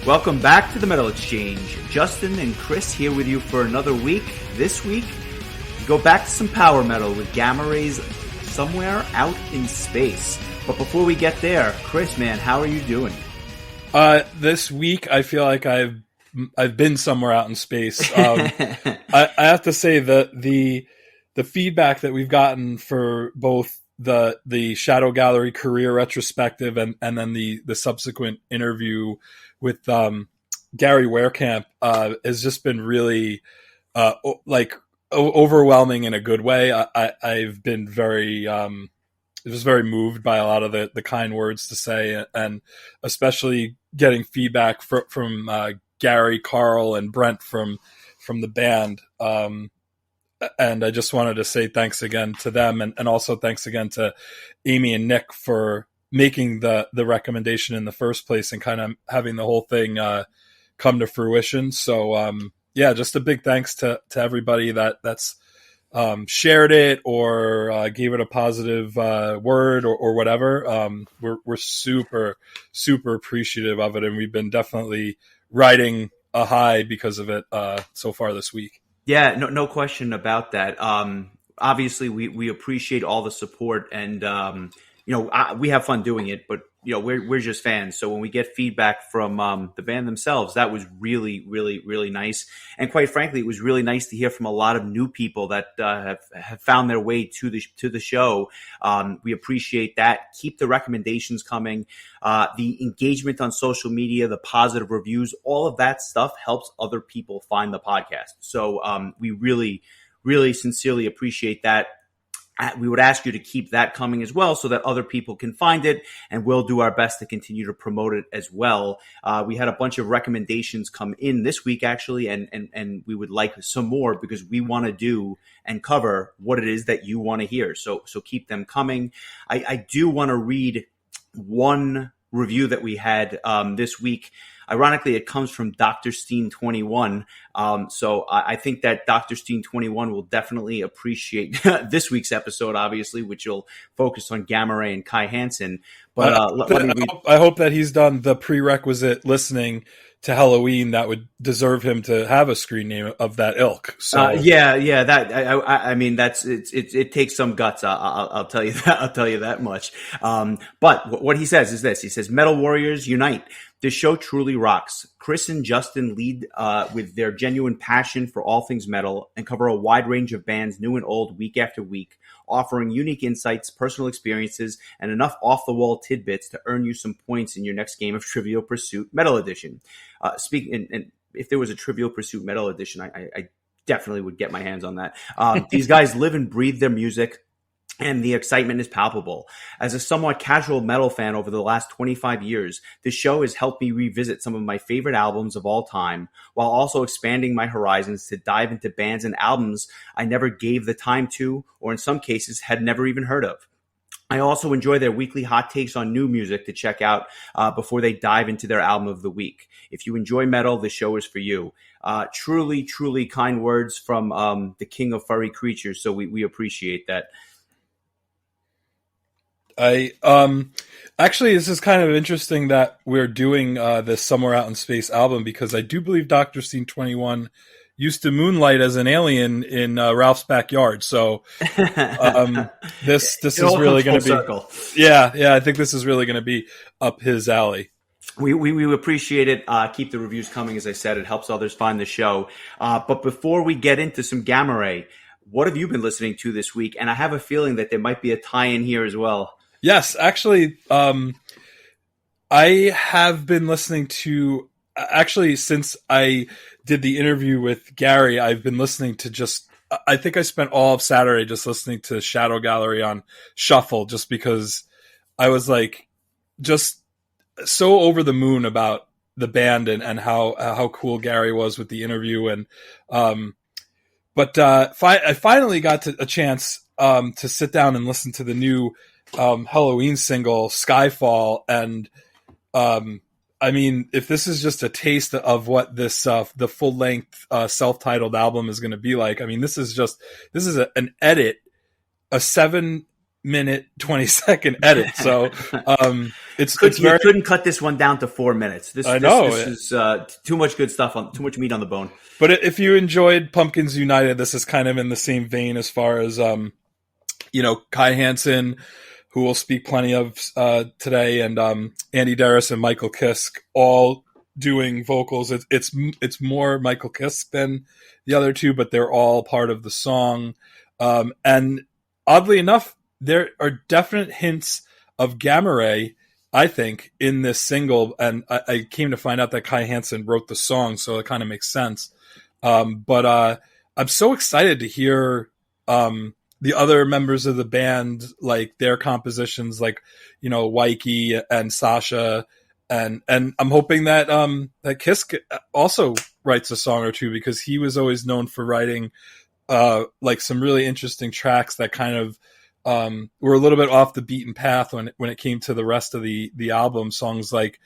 Welcome back to the Metal Exchange. Justin and Chris here with you for another week. This week, we go back to some power metal with Gamma Ray's Somewhere Out in Space. But before we get there, Chris, man, how are you doing? This week, I feel like I've been somewhere out in space. I have to say that the feedback that we've gotten for both the Shadow Gallery career retrospective and then the subsequent interview with Gary Wehrkamp has just been really overwhelming in a good way. I've been very just very moved by a lot of the kind words to say, and especially getting feedback from Gary, Carl, and Brent from the band. And I just wanted to say thanks again to them, and also thanks again to Amy and Nick for making the recommendation in the first place and kind of having the whole thing come to fruition. So just a big thanks to everybody that's shared it or gave it a positive word or whatever. We're super, super appreciative of it, and we've been definitely riding a high because of it so far this week. Yeah, no question about that. Obviously, we appreciate all the support, and we have fun doing it. But we're just fans. So when we get feedback from the band themselves, that was really, really, really nice. And quite frankly, it was really nice to hear from a lot of new people that have found their way to the show. We appreciate that. Keep the recommendations coming. The engagement on social media, the positive reviews, all of that stuff helps other people find the podcast. So we really, really sincerely appreciate that. We would ask you to keep that coming as well so that other people can find it, and we'll do our best to continue to promote it as well. We had a bunch of recommendations come in this week, actually, and we would like some more because we want to do and cover what it is that you want to hear. So keep them coming. I do want to read one review that we had this week. Ironically, it comes from Dr. Steen 21. So I think that Dr. Steen 21 will definitely appreciate this week's episode, obviously, which will focus on Gamma Ray and Kai Hansen. But let me read. I hope that he's done the prerequisite listening to Halloween that would deserve him to have a screen name of that ilk. So that I mean it takes some guts. I'll tell you that. I'll tell you that much. But what he says is this: he says, "Metal Warriors unite! This show truly rocks. Chris and Justin lead with their genuine passion for all things metal and cover a wide range of bands, new and old, week after week, offering unique insights, personal experiences, and enough off-the-wall tidbits to earn you some points in your next game of Trivial Pursuit Metal Edition." And if there was a Trivial Pursuit Metal Edition, I definitely would get my hands on that. These guys live and breathe their music, and the excitement is palpable. As a somewhat casual metal fan over the last 25 years, this show has helped me revisit some of my favorite albums of all time, while also expanding my horizons to dive into bands and albums I never gave the time to, or in some cases had never even heard of. I also enjoy their weekly hot takes on new music to check out before they dive into their album of the week. If you enjoy metal, this show is for you. Truly, truly kind words from the king of furry creatures, so we appreciate that. Actually, this is kind of interesting that we're doing this Somewhere Out in Space album, because I do believe Dr. Steen 21 used to moonlight as an alien in Ralph's backyard. So this is really going to be I think this is really going to be up his alley. We appreciate it. Keep the reviews coming. As I said, it helps others find the show. But before we get into some Gamma Ray, what have you been listening to this week? And I have a feeling that there might be a tie-in here as well. Yes, actually, I have been listening to, since I did the interview with Gary, I've been listening to I think I spent all of Saturday just listening to Shadow Gallery on shuffle, just because I was just so over the moon about the band and how cool Gary was with the interview. And, I finally got a chance to sit down and listen to the new Halloween single Skyfall, and I mean, if this is just a taste of what this the full length self-titled album is going to be like, I mean, this is an edit, a 7 minute 20-second edit. So it's You very. couldn't cut this one down to 4 minutes. I know this is too much good stuff on too much meat on the bone. But if you enjoyed Pumpkins United, this is kind of in the same vein as far as Kai Hansen, who we'll speak plenty of today, and Andy Darris and Michael Kiske all doing vocals. It's more Michael Kiske than the other two, but they're all part of the song. And oddly enough, there are definite hints of Gamma Ray, I think, in this single. And I came to find out that Kai Hansen wrote the song, so it kind of makes sense. But I'm so excited to hear the other members of the band, like their compositions, like, Wyke and Sasha. And I'm hoping that that Kiske also writes a song or two, because he was always known for writing like some really interesting tracks that kind of were a little bit off the beaten path when it came to the rest of the album. Songs like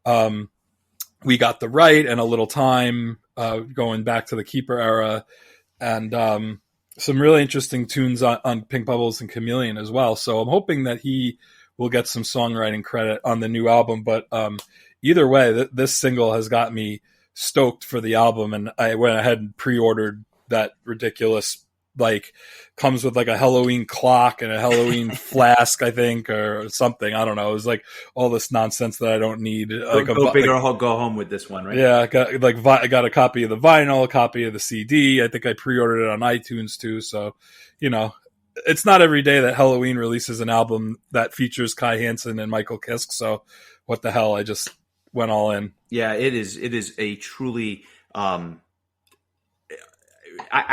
We Got the Right and A Little Time, going back to the Keeper era, and some really interesting tunes on Pink Bubbles and Chameleon as well. So I'm hoping that he will get some songwriting credit on the new album. But either way, this single has got me stoked for the album, and I went ahead and pre-ordered that ridiculous, like, comes with like a Halloween clock and a Halloween flask, I think, or something. I don't know. It was like all this nonsense that I don't need. Go big or go home with this one, right? Yeah, I got a copy of the vinyl, a copy of the CD. I think I pre-ordered it on iTunes too. So, it's not every day that Halloween releases an album that features Kai Hansen and Michael Kiske. So what the hell? I just went all in. Yeah, it is a truly, I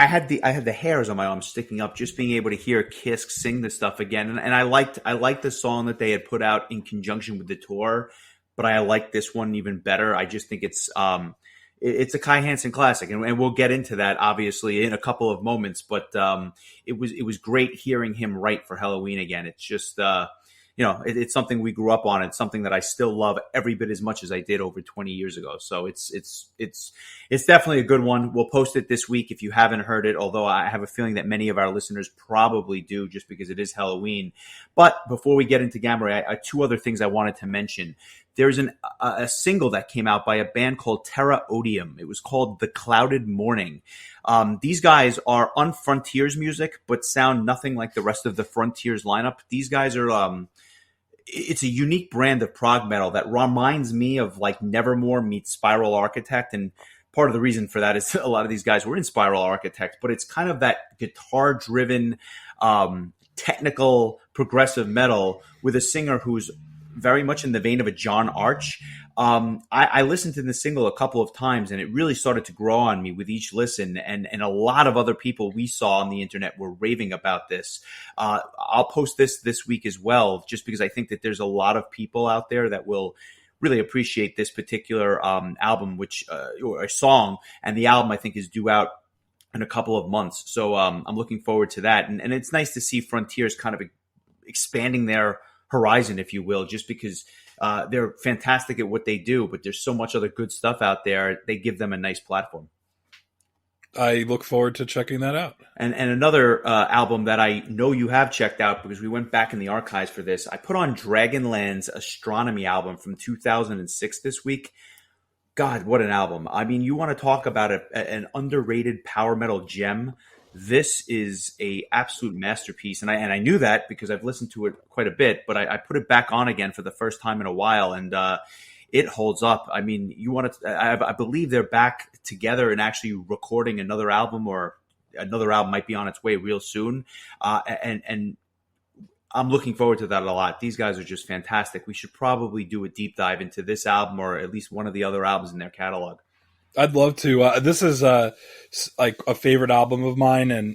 had the hairs on my arm sticking up just being able to hear Kiske sing this stuff again. And I liked the song that they had put out in conjunction with the tour, but I like this one even better. I just think it's a Kai Hansen classic, and we'll get into that obviously in a couple of moments. But it was great hearing him write for Halloween again. It's just it's something we grew up on. It's something that I still love every bit as much as I did over 20 years ago. So it's definitely a good one. We'll post it this week if you haven't heard it, although I have a feeling that many of our listeners probably do, just because it is Halloween. But before we get into Gamma Ray, I two other things I wanted to mention. There's a single that came out by a band called Terra Odium. It was called The Clouded Morning. These guys are on Frontiers music, but sound nothing like the rest of the Frontiers lineup. These guys are, it's a unique brand of prog metal that reminds me of like Nevermore meets Spiral Architect. And part of the reason for that is a lot of these guys were in Spiral Architect, but it's kind of that guitar driven, technical progressive metal with a singer who's very much in the vein of a John Arch. I listened to this single a couple of times, and it really started to grow on me with each listen. And a lot of other people we saw on the internet were raving about this. I'll post this week as well, just because I think that there's a lot of people out there that will really appreciate this particular album, or a song. And the album, I think, is due out in a couple of months. So I'm looking forward to that. And it's nice to see Frontiers kind of expanding their horizon, if you will, just because they're fantastic at what they do, but there's so much other good stuff out there. They give them a nice platform. I look forward to checking that out. And another album that I know you have checked out, because we went back in the archives for this, I put on Dragonland's Astronomy album from 2006 this week. God, what an album. I mean, you want to talk about an underrated power metal gem. This is a absolute masterpiece, and I knew that because I've listened to it quite a bit. But I put it back on again for the first time in a while, and it holds up. I mean, I believe they're back together and actually recording another album, or another album might be on its way real soon. And I'm looking forward to that a lot. These guys are just fantastic. We should probably do a deep dive into this album, or at least one of the other albums in their catalog. I'd love to. This is like a favorite album of mine, and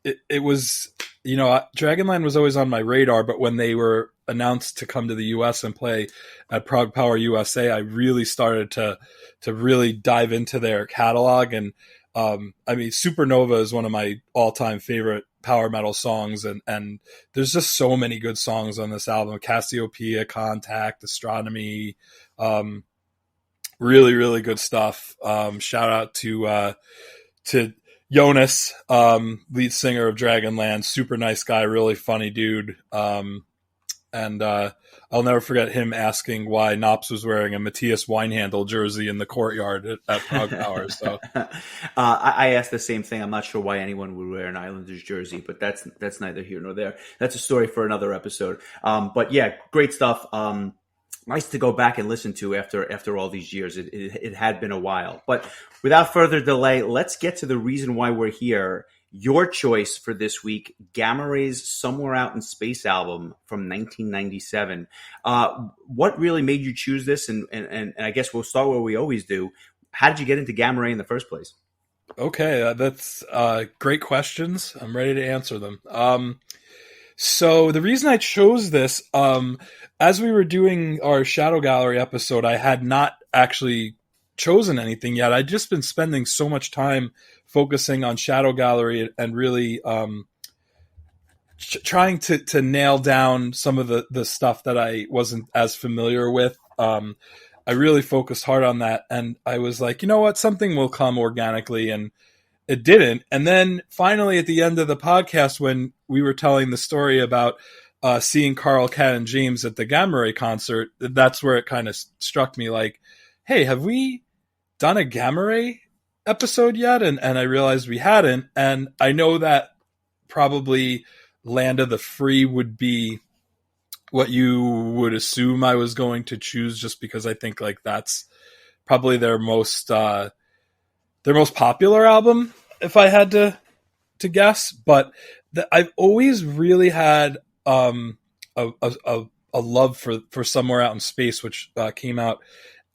it was, Dragonland was always on my radar, but when they were announced to come to the U.S. and play at Prog Power USA, I really started to really dive into their catalog. And I mean, Supernova is one of my all-time favorite power metal songs, and there's just so many good songs on this album. Cassiopeia, Contact, Astronomy, really, really good stuff. Shout out to Jonas, lead singer of Dragonland, super nice guy, really funny dude. And I'll never forget him asking why Knops was wearing a Matthias Weinhandel jersey in the courtyard at Frog Power. So I asked the same thing. I'm not sure why anyone would wear an Islanders jersey, but that's neither here nor there. That's a story for another episode. But yeah, great stuff. Nice to go back and listen to after all these years. It had been a while. But without further delay, let's get to the reason why we're here. Your choice for this week, Gamma Ray's Somewhere Out in Space album from 1997. What really made you choose this? And I guess we'll start where we always do. How did you get into Gamma Ray in the first place? Okay, that's great questions. I'm ready to answer them. So the reason I chose this, as we were doing our Shadow Gallery episode, I had not actually chosen anything yet. I'd just been spending so much time focusing on Shadow Gallery and really trying to nail down some of the stuff that I wasn't as familiar with. I really focused hard on that, and I was like, you know what, something will come organically, and it didn't. And then finally at the end of the podcast, when we were telling the story about seeing Carl, Kat, and James at the Gamma Ray concert, that's where it kind of struck me like, hey, have we done a Gamma Ray episode yet? And I realized we hadn't. And I know that probably Land of the Free would be what you would assume I was going to choose, just because I think like that's probably their most popular album, if I had to guess. But I've always really had a love for Somewhere Out in Space, which came out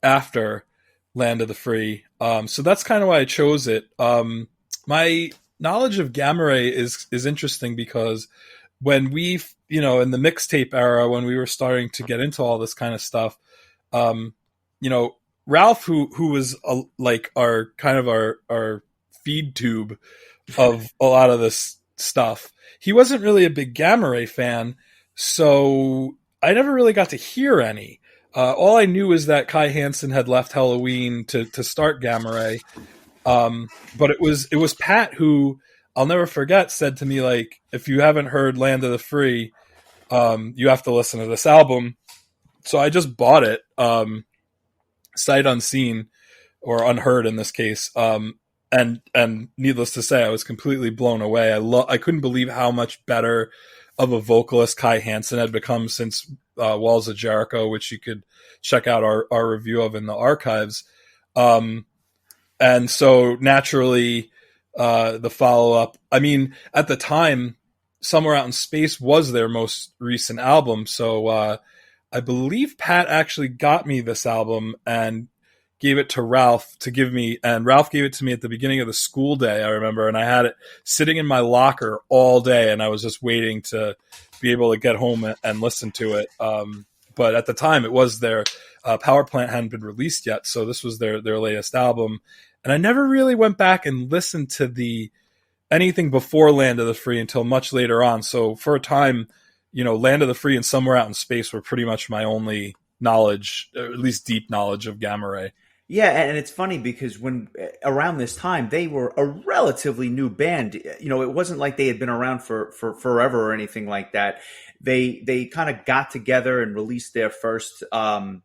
after Land of the Free. So that's kind of why I chose it. My knowledge of Gamma Ray is interesting because when we, in the mixtape era, when we were starting to get into all this kind of stuff, Ralph, who was like our feed tube of a lot of this stuff, he wasn't really a big Gamma Ray fan, so I never really got to hear any. All I knew is that Kai Hansen had left Helloween to start Gamma Ray. But it was Pat who, I'll never forget, said to me, like, if you haven't heard Land of the Free, you have to listen to this album. So I just bought it, sight unseen, or unheard in this case. And needless to say, I was completely blown away. I couldn't believe how much better of a vocalist Kai Hansen had become since Walls of Jericho, which you could check out our review of in the archives. And so naturally, the follow-up, I mean, at the time, Somewhere Out in Space was their most recent album. So I believe Pat actually got me this album and gave it to Ralph to give me, and Ralph gave it to me at the beginning of the school day, I remember, and I had it sitting in my locker all day, and I was just waiting to be able to get home and listen to it. But at the time, it was their Power Plant hadn't been released yet, so this was their latest album. And I never really went back and listened to anything before Land of the Free until much later on. So for a time, Land of the Free and Somewhere Out in Space were pretty much my only knowledge, or at least deep knowledge, of Gamma Ray. Yeah, and it's funny because when around this time they were a relatively new band. It wasn't like they had been around for forever or anything like that. They kind of got together and released their first, I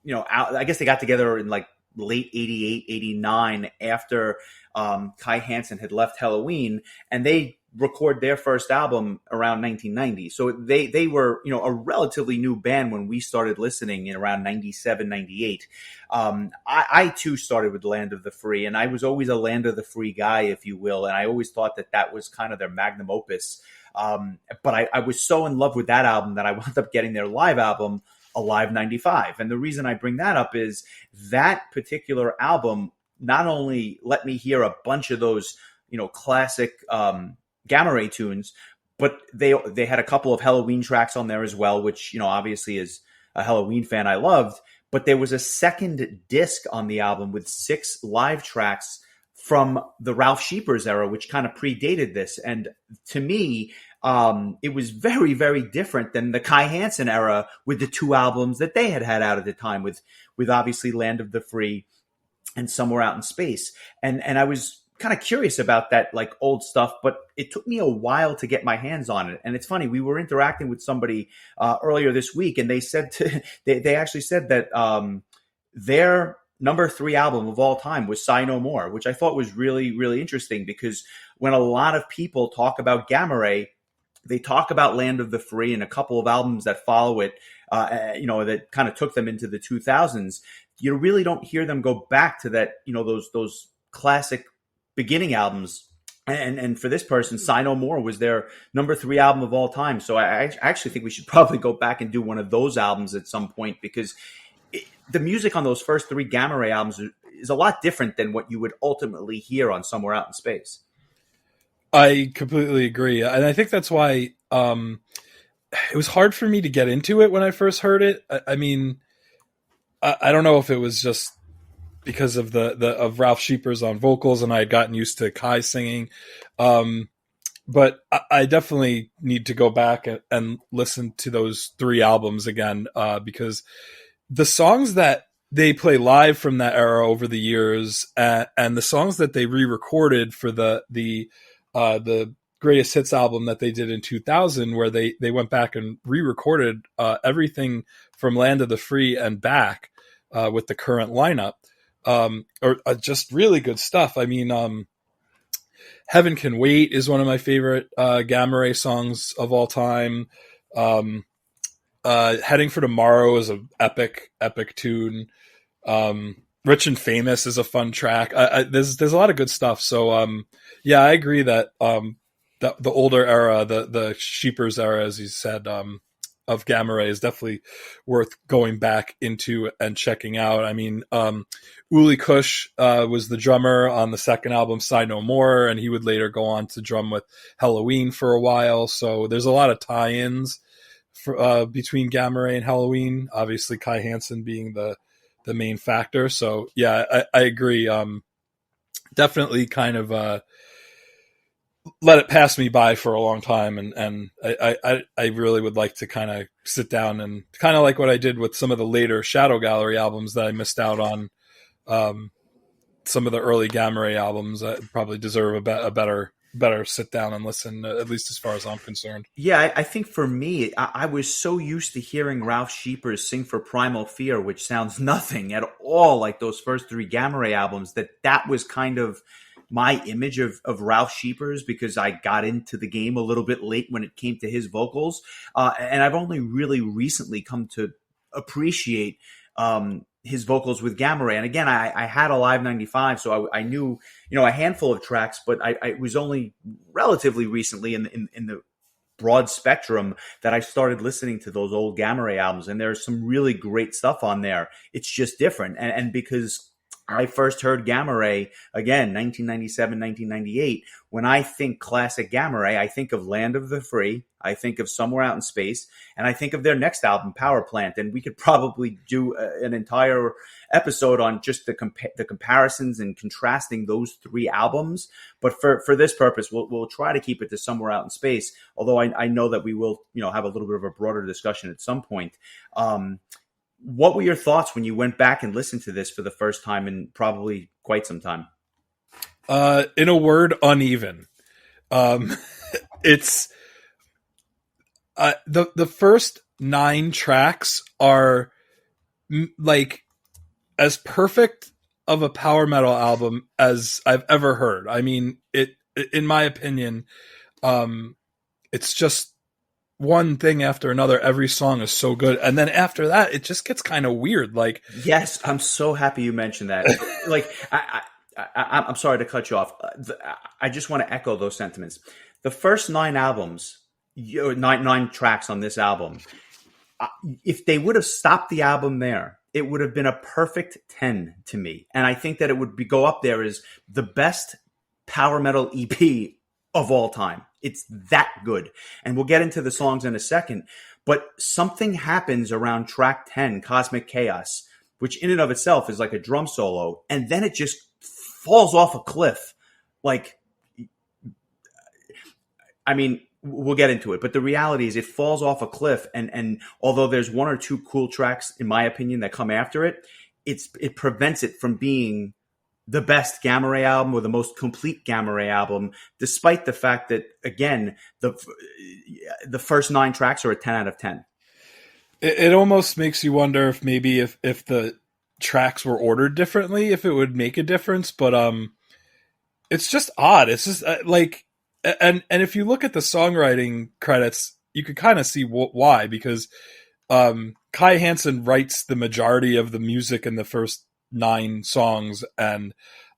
guess they got together in like late 88, 89 after Kai Hansen had left Helloween, and they record their first album around 1990. So they were, a relatively new band when we started listening in around 97, 98. I too started with Land of the Free, and I was always a Land of the Free guy, if you will. And I always thought that was kind of their magnum opus. But I was so in love with that album that I wound up getting their live album, Alive 95. And the reason I bring that up is that particular album not only let me hear a bunch of those, classic, Gamma Ray tunes, but they had a couple of Helloween tracks on there as well, which, obviously as a Helloween fan, I loved. But there was a second disc on the album with 6 live tracks from the Ralph Scheepers era, which kind of predated this. And to me, it was very, very different than the Kai Hansen era with the 2 albums that they had out at the time, with obviously Land of the Free and Somewhere Out in Space. And I was kind of curious about that like old stuff, but it took me a while to get my hands on it. And it's funny, we were interacting with somebody earlier this week, and they said they actually said that their number 3 album of all time was Sigh No More, which I thought was really, really interesting, because when a lot of people talk about Gamma Ray, they talk about Land of the Free and a couple of albums that follow it, that kind of took them into the 2000s. You really don't hear them go back to that, those classic beginning albums. And for this person, Sigh No More was their number 3 album of all time. So I actually think we should probably go back and do one of those albums at some point, because the music on those first 3 Gamma Ray albums is a lot different than what you would ultimately hear on Somewhere Out in Space. I completely agree. And I think that's why it was hard for me to get into it when I first heard it. I mean, I don't know if it was just because of of Ralph Scheepers on vocals, and I had gotten used to Kai singing. But I definitely need to go back and listen to those 3 albums again, because the songs that they play live from that era over the years, and the songs that they re-recorded for the Greatest Hits album that they did in 2000, where they went back and re-recorded everything from Land of the Free and back with the current lineup, or just really good stuff. I mean, Heaven Can Wait is one of my favorite Gamma Ray songs of all time. Heading for Tomorrow is an epic tune. Rich and Famous is a fun track. There's a lot of good stuff. So yeah, I agree that the older era, the Scheepers era, as you said, of Gamma Ray is definitely worth going back into and checking out. I mean, Uli Kush was the drummer on the second album, Sigh No More, and he would later go on to drum with Helloween for a while. So there's a lot of tie-ins between Gamma Ray and Helloween. Obviously, Kai Hansen being the main factor. So yeah, I agree. Definitely kind of let it pass me by for a long time, and I really would like to kind of sit down and kind of like what I did with some of the later Shadow Gallery albums that I missed out on. Some of the early Gamma Ray albums that probably deserve a better sit down and listen, at least as far as I'm concerned. Yeah, I think for me, I was so used to hearing Ralph Scheepers sing for Primal Fear, which sounds nothing at all like those first 3 Gamma Ray albums, that was kind of my image of Ralph Scheepers, because I got into the game a little bit late when it came to his vocals. And I've only really recently come to appreciate his vocals with Gamma Ray. And again, I had a Live 95, so I knew, a handful of tracks, but I was only relatively recently in the broad spectrum that I started listening to those old Gamma Ray albums. And there's some really great stuff on there. It's just different. And because I first heard Gamma Ray, again, 1997, 1998. When I think classic Gamma Ray, I think of Land of the Free, I think of Somewhere Out in Space, and I think of their next album, Power Plant. And we could probably do an entire episode on just the comparisons and contrasting those 3 albums. But for this purpose, we'll try to keep it to Somewhere Out in Space, although I know that we will have a little bit of a broader discussion at some point. What were your thoughts when you went back and listened to this for the first time in probably quite some time? In a word, uneven. It's the first 9 tracks are like as perfect of a power metal album as I've ever heard. I mean, in my opinion, it's just one thing after another. Every song is so good, and then after that it just gets kind of weird. Like, yes, I'm so happy you mentioned that. Like, I'm sorry to cut you off. I just want to echo those sentiments. The first 9 albums, 9 tracks on this album, if they would have stopped the album there, it would have been a perfect 10 to me. And I think that it would go up there as the best power metal EP of all time. It's that good. And we'll get into the songs in a second. But something happens around track 10, Cosmic Chaos, which in and of itself is like a drum solo. And then it just falls off a cliff. Like, I mean, we'll get into it. But the reality is it falls off a cliff. And although there's 1 or 2 cool tracks, in my opinion, that come after it, it prevents it from being the best Gamma Ray album or the most complete Gamma Ray album, despite the fact that, again, the first 9 tracks are a 10 out of 10. It almost makes you wonder if maybe if the tracks were ordered differently, if it would make a difference. But it's just odd. It's just like, and if you look at the songwriting credits, you could kind of see why, because Kai Hansen writes the majority of the music in the first 9 songs, and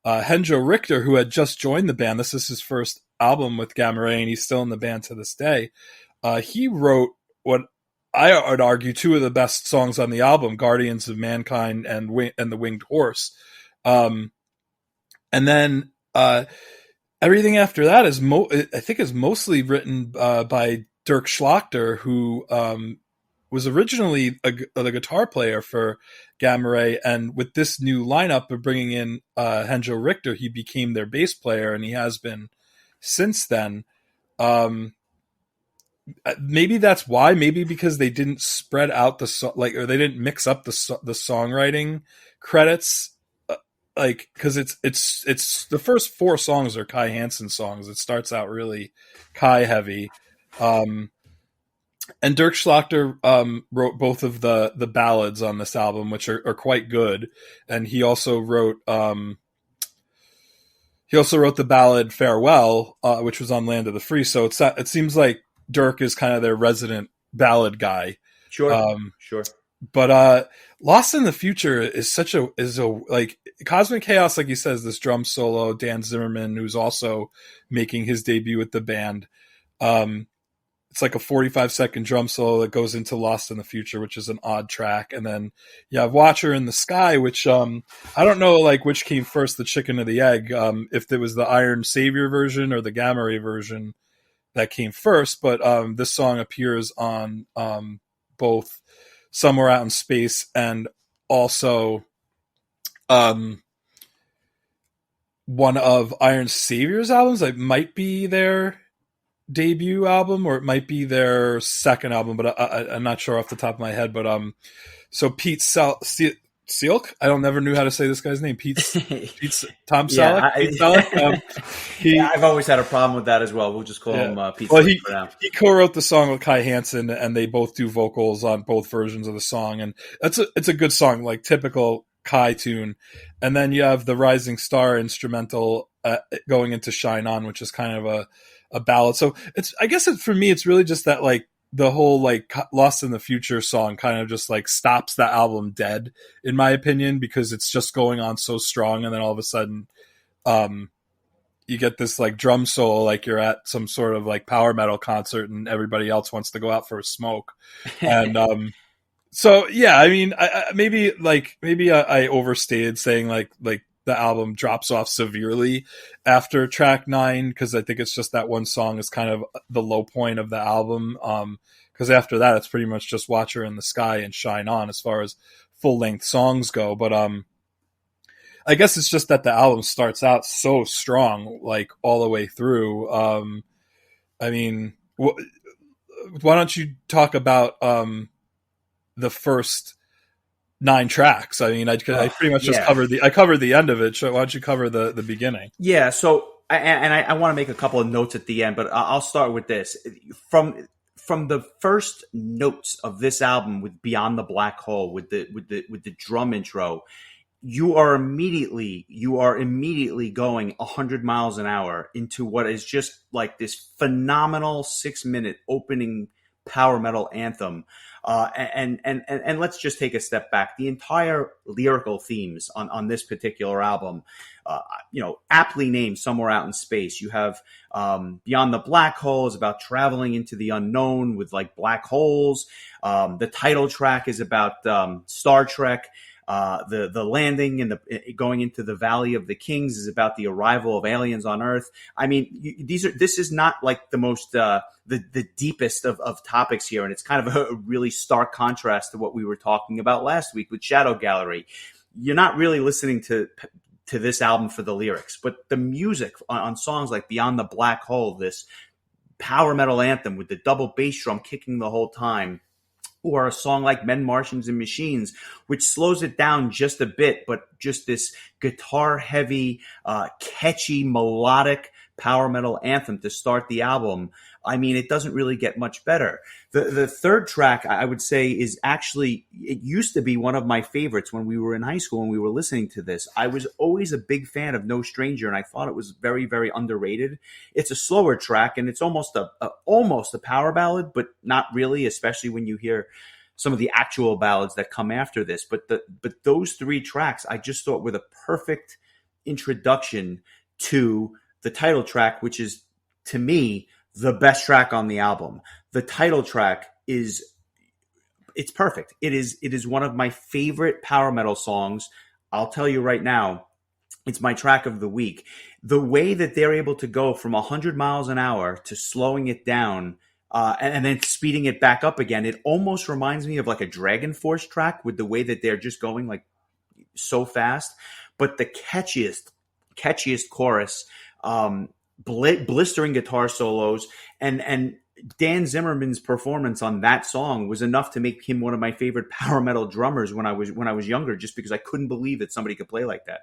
Henjo Richter, who had just joined the band, this is his first album with Gamma Ray, and he's still in the band to this day. He wrote what I would argue 2 of the best songs on the album, "Guardians of Mankind" and "The Winged Horse." And then everything after that is I think is mostly written by Dirk Schlachter, who was originally the guitar player for Gamma Ray, and with this new lineup of bringing in Henjo Richter, he became their bass player, and he has been since then. Maybe that's why. Maybe because they didn't spread out or they didn't mix up the songwriting credits. Because it's the first 4 songs are Kai Hansen songs. It starts out really Kai heavy. And Dirk Schlachter wrote both of the ballads on this album, which are quite good. And he also wrote the ballad "Farewell," which was on Land of the Free. So it seems like Dirk is kind of their resident ballad guy. Sure. But Lost in the Future is like Cosmic Chaos, like he says, this drum solo, Dan Zimmerman, who's also making his debut with the band. It's like a 45-second drum solo that goes into Lost in the Future, which is an odd track. And then you have Watcher in the Sky, which I don't know like which came first, the chicken or the egg, if it was the Iron Savior version or the Gamma Ray version that came first. But this song appears on both Somewhere Out in Space and also one of Iron Savior's albums. It might be their debut album or it might be their second album, but I'm not sure off the top of my head. But so Pete Sielck, I don't never knew how to say this guy's name. Tom Selleck. Pete Selleck. I've always had a problem with that as well. We'll just call him Pete. Well, for now. He co-wrote the song with Kai Hansen, and they both do vocals on both versions of the song, and it's a good song, like typical Kai tune. And then you have the Rising Star instrumental going into Shine On, which is kind of a ballad. So I guess for me, it's really just that like the whole like Lost in the Future song kind of just like stops the album dead, in my opinion, because it's just going on so strong. And then all of a sudden, you get this like drum solo, like you're at some sort of like power metal concert and everybody else wants to go out for a smoke. And, so yeah, I mean, maybe I overstated saying like the album drops off severely after track 9, because I think it's just that one song is kind of the low point of the album. Because after that, it's pretty much just Watcher in the Sky and Shine On as far as full length songs go. But I guess it's just that the album starts out so strong, like all the way through. I mean, why don't you talk about the first 9 tracks? I mean, I pretty much just covered the end of it. So why don't you cover the beginning? Yeah. So, I want to make a couple of notes at the end, but I'll start with this. From the first notes of this album with Beyond the Black Hole, with the drum intro, you are immediately going 100 miles an hour into what is just like this phenomenal 6-minute opening power metal anthem. And let's just take a step back. The entire lyrical themes on this particular album, aptly named Somewhere Out in Space. You have Beyond the Black Hole is about traveling into the unknown with like black holes. The title track is about Star Trek. The landing and going into the Valley of the Kings is about the arrival of aliens on Earth. I mean, this is not like the most the deepest of topics here, and it's kind of a really stark contrast to what we were talking about last week with Shadow Gallery. You're not really listening to this album for the lyrics, but the music on songs like Beyond the Black Hole, this power metal anthem with the double bass drum kicking the whole time. or a song like Men, Martians, and Machines, which slows it down just a bit, but just this guitar heavy, catchy, melodic power metal anthem to start the album. I mean, it doesn't really get much better. The third track, I would say, is actually, it used to be one of my favorites when we were in high school and we were listening to this. I was always a big fan of No Stranger, and I thought it was very, very underrated. It's a slower track, and it's almost a power ballad, but not really, especially when you hear some of the actual ballads that come after this. But those three tracks, I just thought were the perfect introduction to the title track, which is, to me, the best track on the album. The title track it's perfect. It is one of my favorite power metal songs. I'll tell you right now, it's my track of the week. The way that they're able to go from 100 miles an hour to slowing it down, and then speeding it back up again, it almost reminds me of like a Dragon Force track, with the way that they're just going like so fast. But the catchiest chorus, blistering guitar solos, and Dan Zimmerman's performance on that song was enough to make him one of my favorite power metal drummers when I was younger, just because I couldn't believe that somebody could play like that.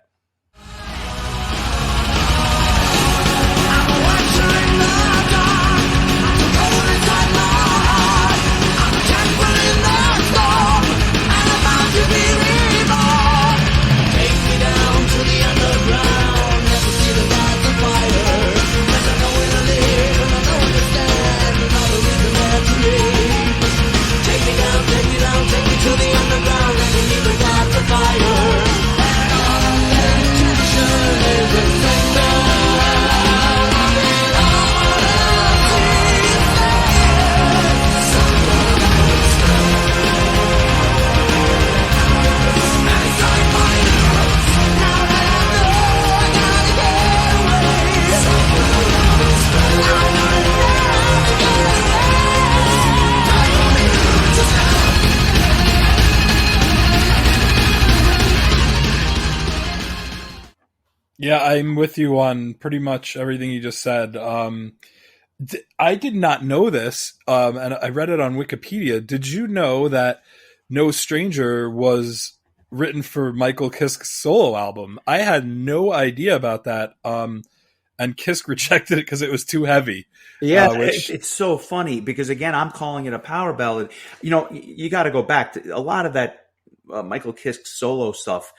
Yeah, I'm with you on pretty much everything you just said. I did not know this, and I read it on Wikipedia. Did you know that No Stranger was written for Michael Kisk's solo album? I had no idea about that, and Kisk rejected it because it was too heavy. Yeah, it's so funny because, again, I'm calling it a power ballad. You know, you got to go back to a lot of that Michael Kisk solo stuff.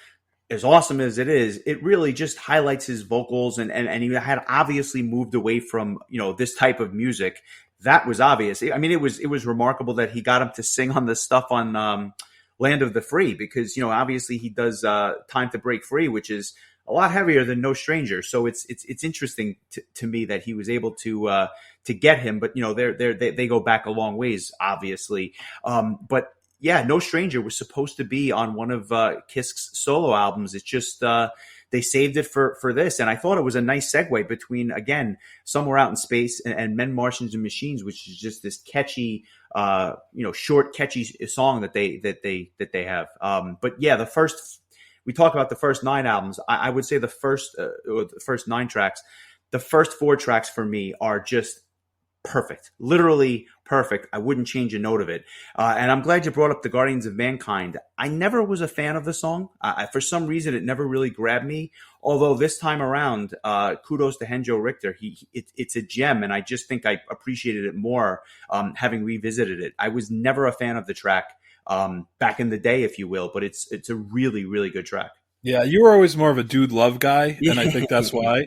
As awesome as it is, it really just highlights his vocals, and he had obviously moved away from, this type of music. That was obvious. I mean, it was remarkable that he got him to sing on the stuff on Land of the Free, because obviously he does Time to Break Free, which is a lot heavier than No Stranger. So it's interesting to me that he was able to get him, but they go back a long ways, obviously. But yeah, No Stranger was supposed to be on one of Kisk's solo albums. It's just they saved it for this, and I thought it was a nice segue between, again, Somewhere Out in Space and Men, Martians, and Machines, which is just this catchy, short, catchy song that they have. But yeah, we talk about the first 9 albums. I would say the first 9 tracks, the first 4 tracks for me are just perfect, literally perfect. I wouldn't change a note of it. And I'm glad you brought up the Guardians of Mankind. I never was a fan of the song. For some reason, it never really grabbed me. Although this time around, kudos to Henjo Richter. It's a gem, and I just think I appreciated it more having revisited it. I was never a fan of the track back in the day, if you will, but it's a really, really good track. Yeah, you were always more of a Dude Love guy, and I think that's why.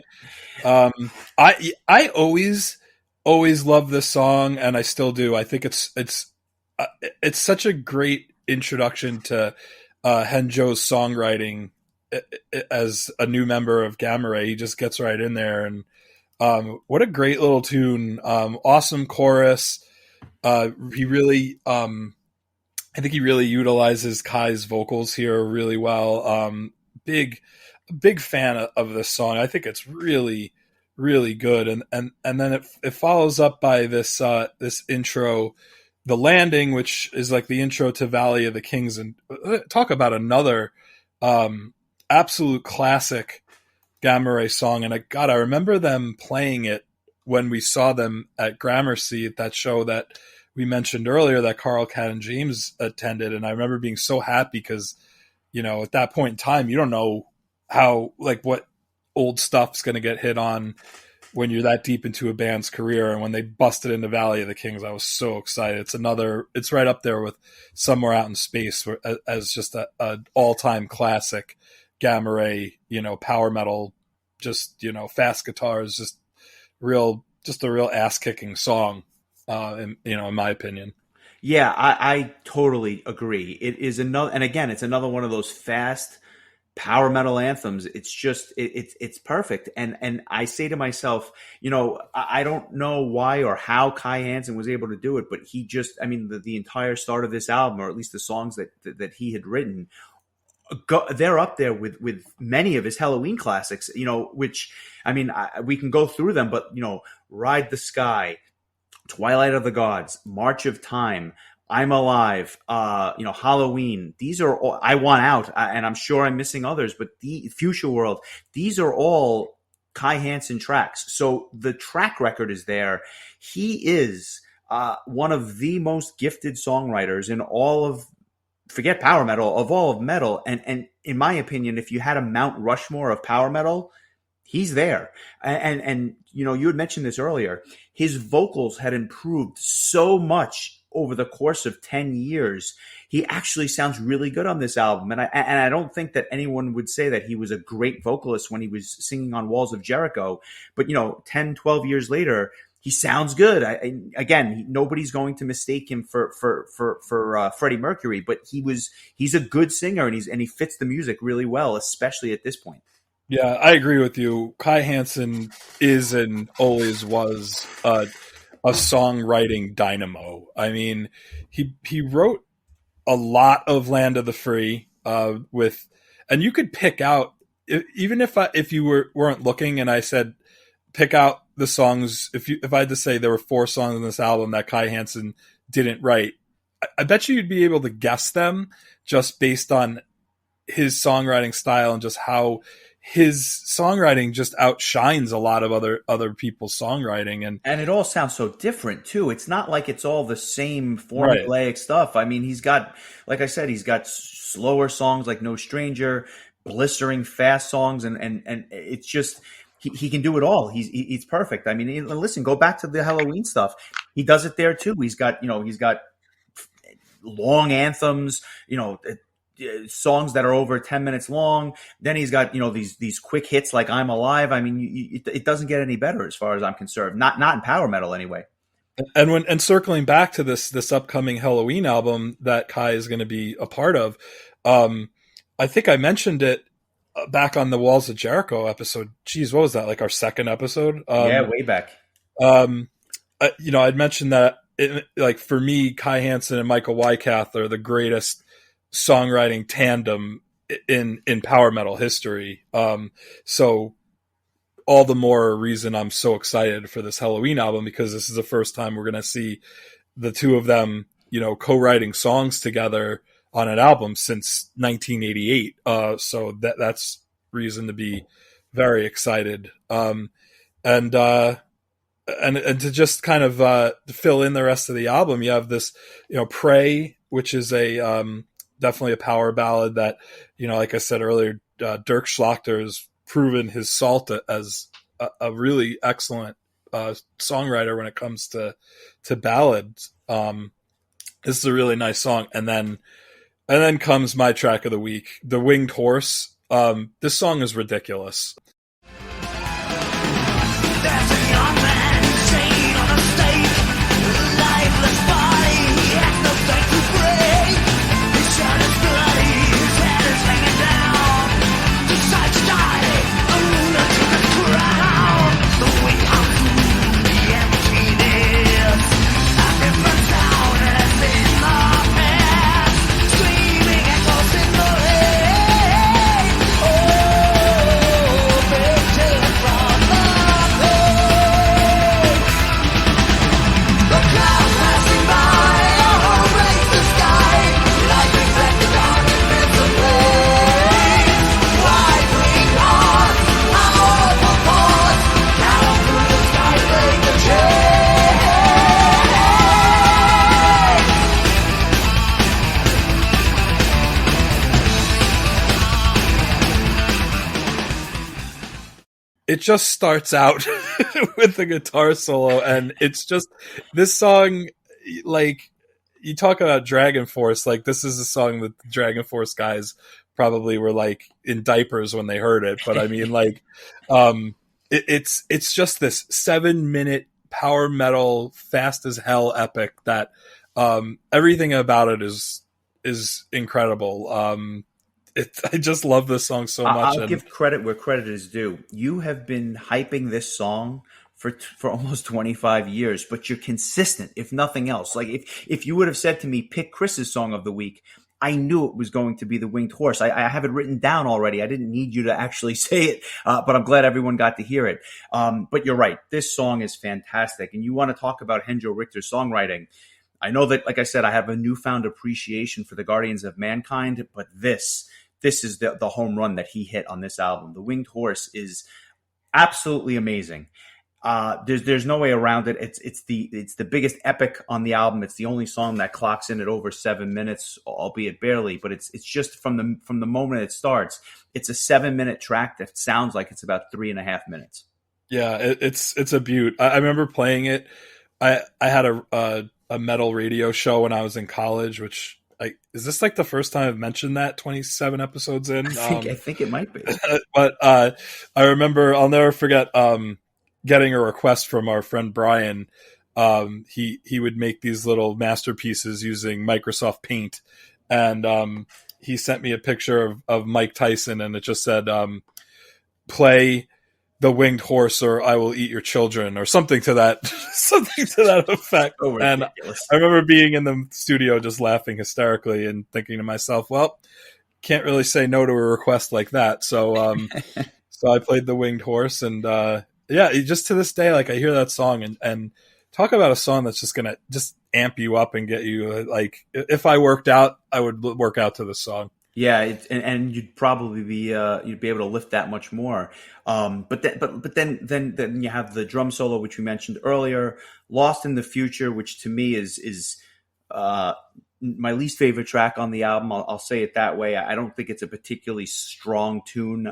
I always loved this song, and I still do. I think it's such a great introduction to Henjo's songwriting as a new member of Gamma Ray. He just gets right in there, and what a great little tune! Awesome chorus. He really, I think he really utilizes Kai's vocals here really well. Big fan of this song. I think it's really, really good, and then it follows up by this intro, The Landing, which is like the intro to Valley of the Kings, and talk about another absolute classic Gamma Ray song. And I remember them playing it when we saw them at Gramercy at that show that we mentioned earlier that Carl Cannon James attended, and I remember being so happy because, at that point in time, you don't know how, like, what old stuff's going to get hit on when you're that deep into a band's career. And when they busted into Valley of the Kings, I was so excited. It's right up there with Somewhere Out in Space as just a all-time classic gamma ray, power metal, just, fast guitars, just a real ass-kicking song, in my opinion. Yeah, I totally agree. It is another, and again, it's another one of those fast power metal anthems. It's just it's perfect. And I say to myself, I don't know why or how Kai Hansen was able to do it, but he just, I mean, the entire start of this album, or at least the songs that he had written, they're up there with many of his Halloween classics, which, I mean, we can go through them, but, Ride the Sky, Twilight of the Gods, March of Time, I'm Alive, Halloween. These are all, I Want Out, and I'm sure I'm missing others, but the Future World, these are all Kai Hansen tracks. So the track record is there. He is one of the most gifted songwriters in all of, forget power metal, of all of metal. And in my opinion, if you had a Mount Rushmore of power metal, he's there. And you had mentioned this earlier. His vocals had improved so much over the course of 10 years. He actually sounds really good on this album. And I don't think that anyone would say that he was a great vocalist when he was singing on Walls of Jericho. But, 10, 12 years later, he sounds good. Again, nobody's going to mistake him for Freddie Mercury, but he's a good singer, and he fits the music really well, especially at this point. Yeah, I agree with you. Kai Hansen is and always was a songwriting dynamo. I mean, he wrote a lot of Land of the Free and you could pick out, even if you weren't looking, and I said pick out the songs. If I had to say there were 4 songs on this album that Kai Hansen didn't write, I bet you'd be able to guess them just based on his songwriting style and just how his songwriting just outshines a lot of other people's songwriting. And it all sounds so different too. It's not like it's all the same formulaic stuff. I mean, he's got, like I said, he's got slower songs like No Stranger, blistering fast songs, and it's just, he can do it all. He's perfect. I mean, listen, go back to the Halloween stuff. He does it there too. He's got long anthems, songs that are over 10 minutes long. Then he's got, these quick hits like I'm Alive. I mean, it doesn't get any better as far as I'm concerned. Not in power metal anyway. And circling back to this upcoming Halloween album that Kai is going to be a part of, I think I mentioned it back on the Walls of Jericho episode. Geez, what was that? Like our second episode? Yeah, way back. I'd mentioned that like for me, Kai Hansen and Michael Weikath are the greatest songwriting tandem in power metal history. So all the more reason I'm so excited for this Halloween album, because this is the first time we're going to see the two of them, co-writing songs together on an album since 1988. So that's reason to be very excited. And to just kind of fill in the rest of the album, you have this, Pray, which is a definitely a power ballad that, like I said earlier, Dirk Schlachter has proven his salt as a really excellent songwriter when it comes to ballads. This is a really nice song. And then comes my track of the week, The Winged Horse. This song is ridiculous. There's a young man chained on a stake, lifeless body, he has no strength to break. His shirt is bloody, his head is hanging down. To such die, a lunatic is crowned. The wind howls through the emptiness, a different sound as in the past, screaming echoes in the rain. Oh, big children from the pain. it just starts out with the guitar solo, and it's just this song, like, you talk about Dragon Force, like, this is a song that the Dragon Force guys probably were like in diapers when they heard it. But I mean, like, it's just this 7-minute power metal, fast as hell epic that everything about it is incredible. I just love this song so much. I'll give credit where credit is due. You have been hyping this song for almost 25 years, but you're consistent, if nothing else. Like, if you would have said to me, pick Chris's song of the week, I knew it was going to be The Winged Horse. I have it written down already. I didn't need you to actually say it, but I'm glad everyone got to hear it. But you're right. This song is fantastic. And you want to talk about Hendjo Richter's songwriting. I know that, like I said, I have a newfound appreciation for the Guardians of Mankind, but this is the home run that he hit on this album. The Winged Horse is absolutely amazing. There's no way around it. It's the biggest epic on the album. It's the only song that clocks in at over 7 minutes, albeit barely. But it's just from the moment it starts, it's a 7-minute track that sounds like it's about 3.5 minutes. Yeah, it's a beaut. I remember playing it. I had a metal radio show when I was in college, which, is this like the first time I've mentioned that 27 episodes in? I think it might be. But I remember, I'll never forget getting a request from our friend Brian. He would make these little masterpieces using Microsoft Paint, and he sent me a picture of Mike Tyson, and it just said, play The Winged Horse or I Will Eat Your Children, or something to that effect. Oh, and I remember being in the studio just laughing hysterically and thinking to myself, well, can't really say no to a request like that. So so I played The Winged Horse, and yeah, just to this day, like, I hear that song and talk about a song that's just gonna just amp you up and get you, like, if I worked out, I would work out to this song. Yeah, and you'd probably be you'd be able to lift that much more. But then you have the drum solo, which we mentioned earlier. Lost in the Future, which to me is my least favorite track on the album. I'll say it that way. I don't think it's a particularly strong tune.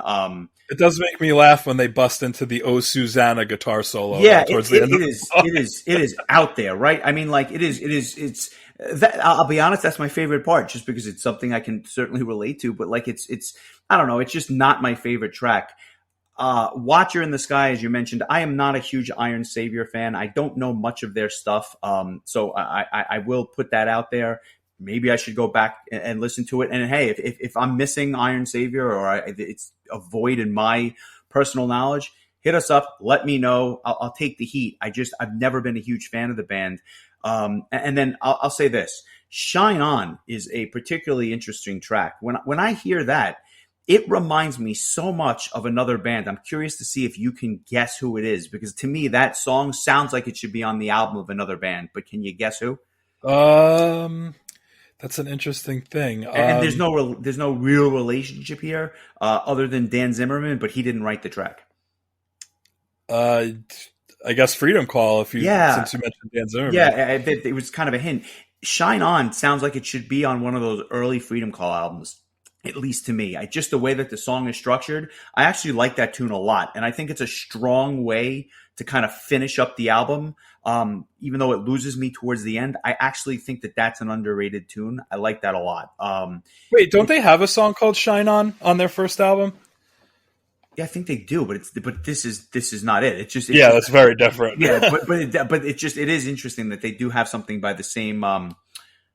It does make me laugh when they bust into the "Oh Susanna" guitar solo. Yeah, towards the end of the song. it is out there, right? I mean, like, it's that, I'll be honest, that's my favorite part, just because it's something I can certainly relate to. But, like, it's I don't know, it's just not my favorite track. Watcher in the Sky, as you mentioned, I am not a huge Iron Savior fan. I don't know much of their stuff, so I will put that out there. Maybe I should go back and listen to it. And hey, if I'm missing Iron Savior, or it's a void in my personal knowledge, hit us up. Let me know. I'll take the heat. I've never been a huge fan of the band. And then I'll say this: Shine On is a particularly interesting track. When I hear that, it reminds me so much of another band. I'm curious to see if you can guess who it is, because to me, that song sounds like it should be on the album of another band. But can you guess who? That's an interesting thing. And there's no real relationship here, other than Dan Zimmerman, but he didn't write the track. I guess Freedom Call, since you mentioned Dan Zimmerman. Yeah, it was kind of a hint. Shine On sounds like it should be on one of those early Freedom Call albums, at least to me. Just the way that the song is structured, I actually like that tune a lot. And I think it's a strong way to kind of finish up the album. Even though it loses me towards the end, I actually think that that's an underrated tune. I like that a lot. Wait, don't they have a song called Shine On their first album? Yeah, I think they do, but this is not it. That's very different. Yeah, but it is interesting that they do have something by the same by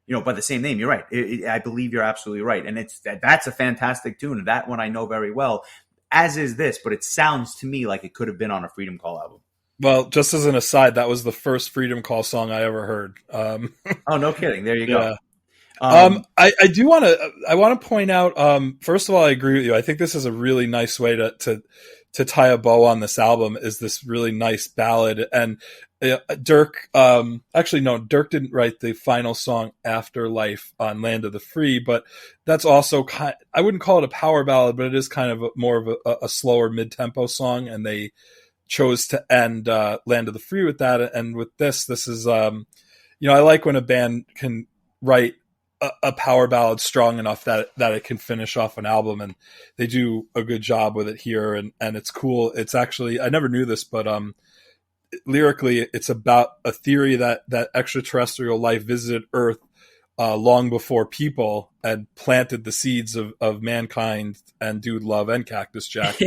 the same name. You're right. I believe you're absolutely right, and that's a fantastic tune. That one I know very well, as is this. But it sounds to me like it could have been on a Freedom Call album. Well, just as an aside, that was the first Freedom Call song I ever heard. Oh, no kidding! There you go. I do want to point out. First of all, I agree with you. I think this is a really nice way to tie a bow on this album. Is this really nice ballad? And Dirk, Dirk didn't write the final song Afterlife on Land of the Free, but that's also I wouldn't call it a power ballad, but it is kind of more of a slower mid-tempo song, and they chose to end Land of the Free with that. And with this is I like when a band can write a power ballad strong enough that it can finish off an album, and they do a good job with it here, and it's cool. It's actually, I never knew this, but lyrically it's about a theory that extraterrestrial life visited Earth long before people and planted the seeds of mankind and Dude Love and Cactus Jack.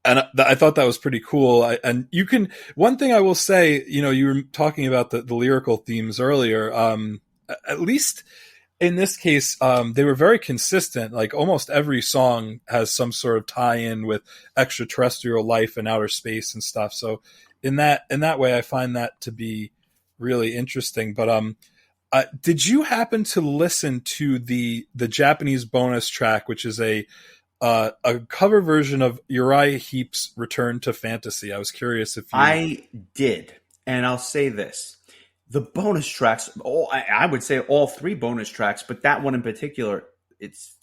And I thought that was pretty cool. And you can, one thing I will say, you know, you were talking about the lyrical themes earlier. At least in this case, they were very consistent. Like almost every song has some sort of tie-in with extraterrestrial life and outer space and stuff. So in that way, I find that to be really interesting. But did you happen to listen to the Japanese bonus track, which is a cover version of Uriah Heep's Return to Fantasy? I was curious if you... I did, and I'll say this. The bonus tracks, I would say all three bonus tracks, but that one in particular, it's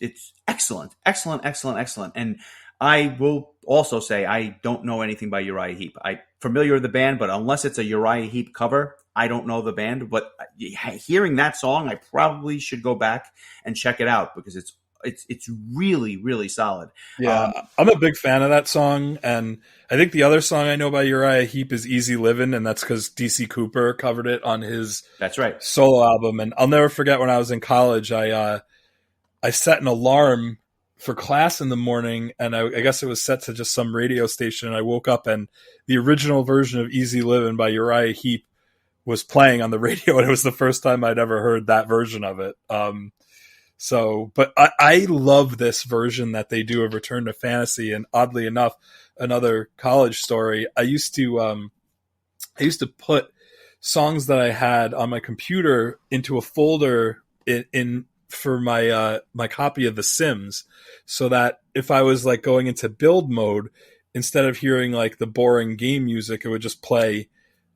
excellent. And I will also say I don't know anything by Uriah Heep. I'm familiar with the band, but unless it's a Uriah Heep cover, I don't know the band. But hearing that song, I probably should go back and check it out because it's really, really solid. Yeah, I'm a big fan of that song, and I think the other song I know by Uriah Heep is Easy Livin', and that's because DC Cooper covered it on his That's right. solo album. And I'll never forget when I was in college, I set an alarm for class in the morning, and I guess it was set to just some radio station, and I woke up and the original version of Easy Livin' by Uriah Heep was playing on the radio, and it was the first time I'd ever heard that version of it. So, but I love this version that they do of Return to Fantasy. And oddly enough, another college story, I used to put songs that I had on my computer into a folder in for my my copy of The Sims, so that if I was like going into build mode, instead of hearing like the boring game music, it would just play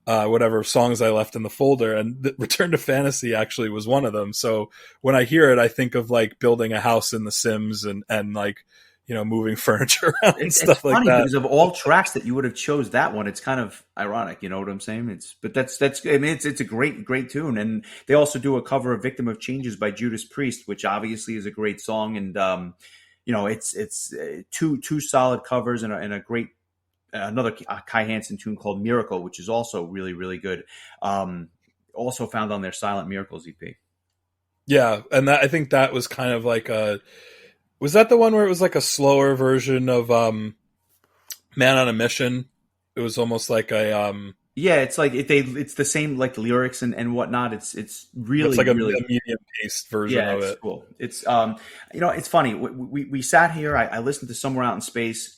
whatever songs I left in the folder, and Return to Fantasy actually was one of them. So when I hear it, I think of like building a house in The Sims and like, you know, moving furniture around and stuff like that. Because of all tracks that you would have chose that one, it's kind of ironic. You know what I'm saying? That's I mean, it's a great tune, and they also do a cover of "Victim of Changes" by Judas Priest, which obviously is a great song, and you know, it's two solid covers and a great. Another Kai Hansen tune called Miracle, which is also really, really good. Also found on their Silent Miracles EP. Yeah, and I think that was kind of like was that the one where it was like a slower version of Man on a Mission? It was almost like a yeah, it's like it's the same like lyrics and whatnot. It's really it's like really a medium paced version of it. Cool. It's you know, it's funny. We sat here. I listened to Somewhere Out in Space.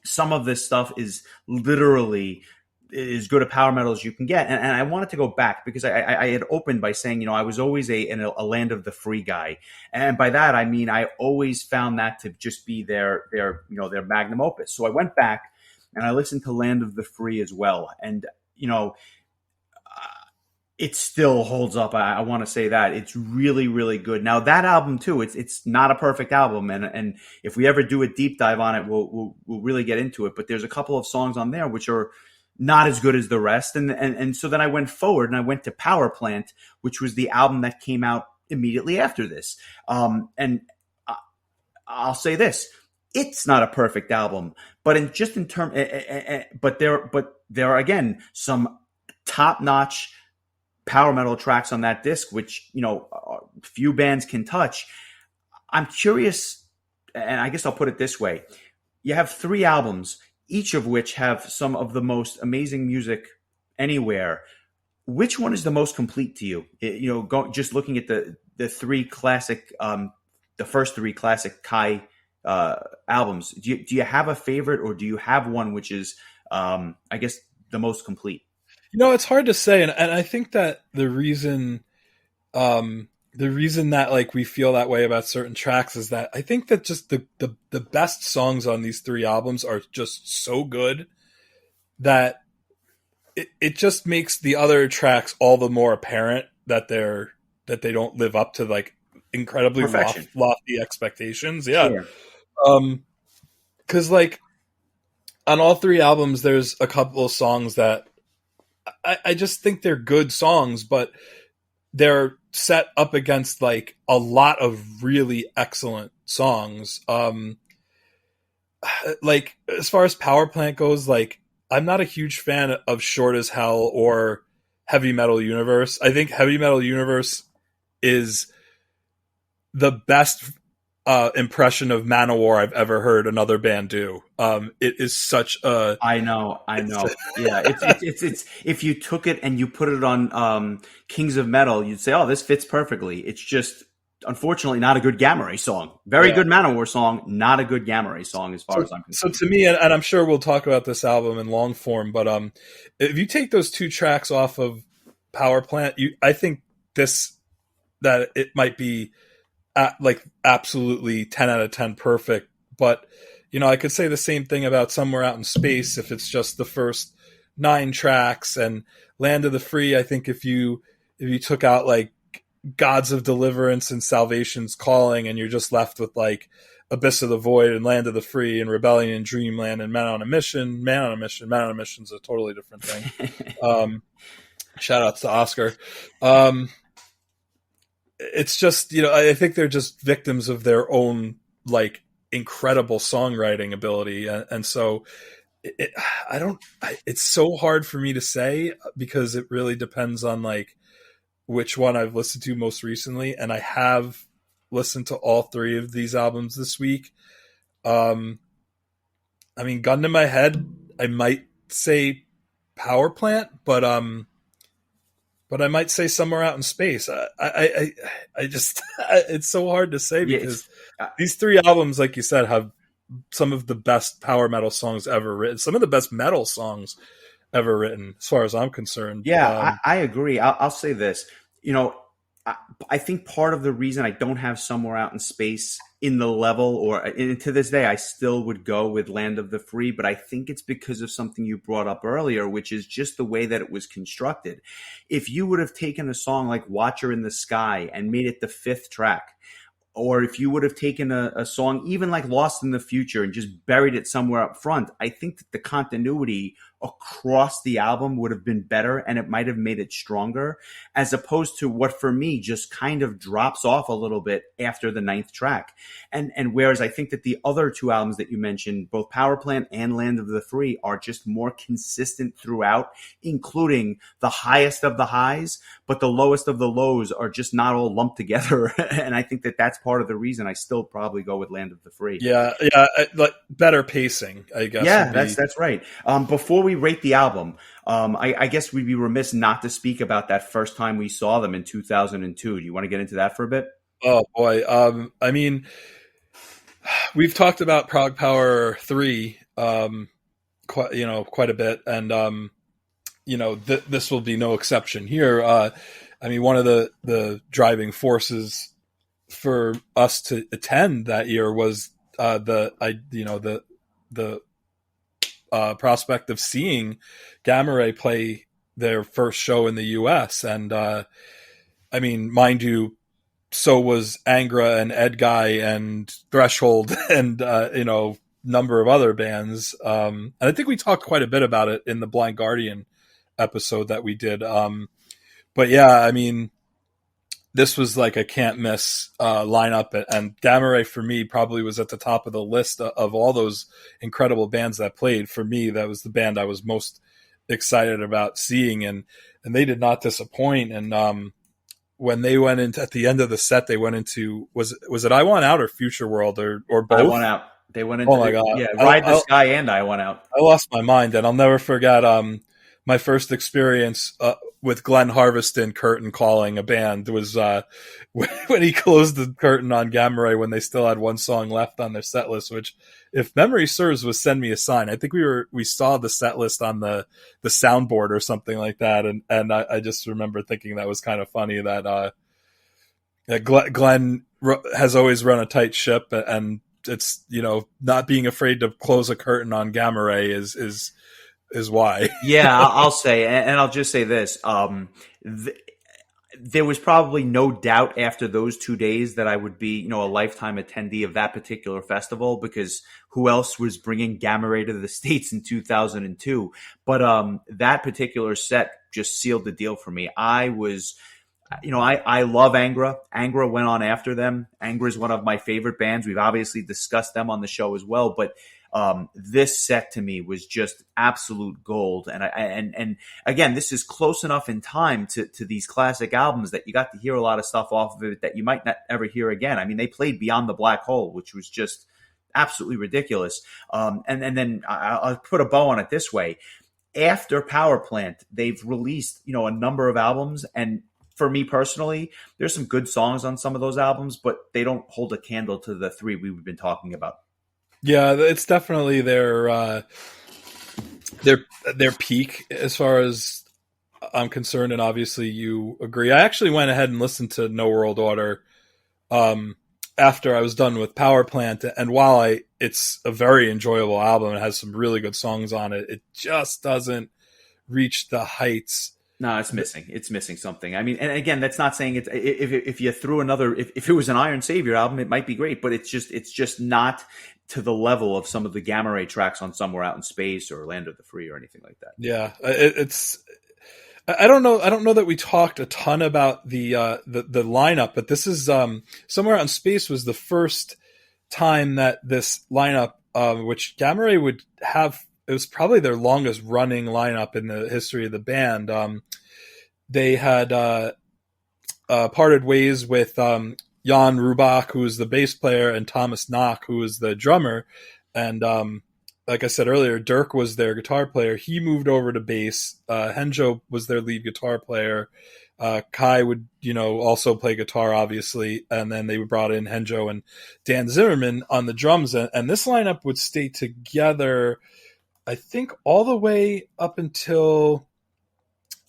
Some of this stuff is literally as good a power metal as you can get. And I wanted to go back because I had opened by saying, you know, I was always a Land of the Free guy. And by that, I mean, I always found that to just be their magnum opus. So I went back and I listened to Land of the Free as well. And, you know, it still holds up. I want to say that it's really, really good. Now that album too, it's not a perfect album, and if we ever do a deep dive on it, we'll really get into it. But there's a couple of songs on there which are not as good as the rest, and so then I went forward and I went to Power Plant, which was the album that came out immediately after this. And I'll say this: it's not a perfect album, but but there are again some top notch power metal tracks on that disc, which, you know, few bands can touch. I'm curious, and I guess I'll put it this way. You have three albums, each of which have some of the most amazing music anywhere. Which one is the most complete to you? You know, just looking at the three classic, the first three classic Kai albums. Do you have a favorite, or do you have one which is, I guess, the most complete? You know, it's hard to say, and I think that the reason that like we feel that way about certain tracks is that I think that just the best songs on these three albums are just so good that it just makes the other tracks all the more apparent that they don't live up to like incredibly lofty expectations. Yeah, Sure. 'Cause like on all three albums, there's a couple of songs that I just think they're good songs, but they're set up against like a lot of really excellent songs. Like as far as Power Plant goes, like I'm not a huge fan of Short as Hell or Heavy Metal Universe. I think Heavy Metal Universe is the best impression of Manowar I've ever heard another band do. It is such a I know. Yeah, it's if you took it and you put it on Kings of Metal, you'd say, "Oh, this fits perfectly." It's just unfortunately not a good Gamma Ray song. Very good Manowar song, not a good Gamma Ray song as far as I'm concerned. So to me, and I'm sure we'll talk about this album in long form, but if you take those two tracks off of Power Plant, I think that it might be like absolutely 10 out of 10 perfect. But I could say the same thing about Somewhere Out in Space if it's just the first 9 tracks, and Land of the Free. I think if you took out like Gods of Deliverance and Salvation's Calling, and you're just left with like Abyss of the Void and Land of the Free and Rebellion and Dreamland and Man on a Mission. Man on a Mission's a totally different thing. Shout outs to Oscar. It's just, I think they're just victims of their own like incredible songwriting ability. And so it's so hard for me to say because it really depends on like which one I've listened to most recently. And I have listened to all 3 of these albums this week. I mean, gun to my head, I might say Power Plant, but I might say Somewhere Out in Space. I just, it's so hard to say because these 3 albums, like you said, have some of the best power metal songs ever written, some of the best metal songs ever written, as far as I'm concerned. Yeah, I agree. I'll say this. I think part of the reason I don't have Somewhere Out in Space in the level, and to this day, I still would go with Land of the Free, but I think it's because of something you brought up earlier, which is just the way that it was constructed. If you would have taken a song like Watcher in the Sky and made it the 5th track, or if you would have taken a song even like Lost in the Future and just buried it somewhere up front, I think that the continuity across the album would have been better and it might have made it stronger, as opposed to what for me just kind of drops off a little bit after the 9th track. And whereas I think that the other 2 albums that you mentioned, both Power Plant and Land of the Free, are just more consistent throughout, including the highest of the highs, but the lowest of the lows are just not all lumped together. And I think that that's part of the reason I still probably go with Land of the Free. Yeah, like better pacing, I guess. Yeah, that's right. Before we rate the album, I guess we'd be remiss not to speak about that first time we saw them in 2002. Do you want to get into that for a bit? Oh boy, I mean, we've talked about Prog Power 3, quite a bit, and this will be no exception here. I mean, one of the driving forces for us to attend that year was the prospect of seeing Gamma Ray play their first show in the U.S. And I mean, mind you, so was Angra and Ed Guy and Threshold and number of other bands. And I think we talked quite a bit about it in the Blind Guardian episode that we did. But yeah, I mean, this was like a can't miss lineup, and Gamma Ray for me probably was at the top of the list of all those incredible bands that played. For me, that was the band I was most excited about seeing, and they did not disappoint. And when they went into at the end of the set, they went into was it I Want Out or Future World or both? I Want Out. They went into God. Yeah, Ride the Sky and I Want Out. I lost my mind, and I'll never forget my first experience with Glenn Harveston curtain calling a band was when he closed the curtain on Gamma Ray when they still had one song left on their set list, which, if memory serves, was Send Me a Sign. I think we saw the set list on the soundboard or something like that, and I just remember thinking that was kind of funny that Glenn has always run a tight ship, and it's not being afraid to close a curtain on Gamma Ray is why. Yeah, I'll say, and I'll just say this. There was probably no doubt after those 2 days that I would be, a lifetime attendee of that particular festival, because who else was bringing Gamma Ray to the States in 2002? But that particular set just sealed the deal for me. I love Angra. Angra went on after them. Angra is one of my favorite bands. We've obviously discussed them on the show as well, but this set to me was just absolute gold. And again, this is close enough in time to these classic albums that you got to hear a lot of stuff off of it that you might not ever hear again. I mean, they played Beyond the Black Hole, which was just absolutely ridiculous. And then I'll put a bow on it this way. After Power Plant, they've released, a number of albums, and for me personally, there's some good songs on some of those albums, but they don't hold a candle to the three we've been talking about. Yeah, it's definitely their peak as far as I'm concerned, and obviously you agree. I actually went ahead and listened to No World Order after I was done with Power Plant, and while it's a very enjoyable album, it has some really good songs on it, it just doesn't reach the heights. No, it's missing. It's missing something. I mean, and again, that's not saying it's if you threw another if it was an Iron Savior album, it might be great, but it's just not to the level of some of the Gamma Ray tracks on Somewhere Out in Space or Land of the Free or anything like that. Yeah, it's. I don't know. I don't know that we talked a ton about the lineup, but this is Somewhere Out in Space was the first time that this lineup, which Gamma Ray would have. It was probably their longest running lineup in the history of the band. They had parted ways with Jan Rubach, who was the bass player, and Thomas Knock, who was the drummer. And like I said earlier, Dirk was their guitar player. He moved over to bass. Henjo was their lead guitar player. Kai would, also play guitar, obviously. And then they brought in Henjo and Dan Zimmerman on the drums. And this lineup would stay together, I think, all the way up until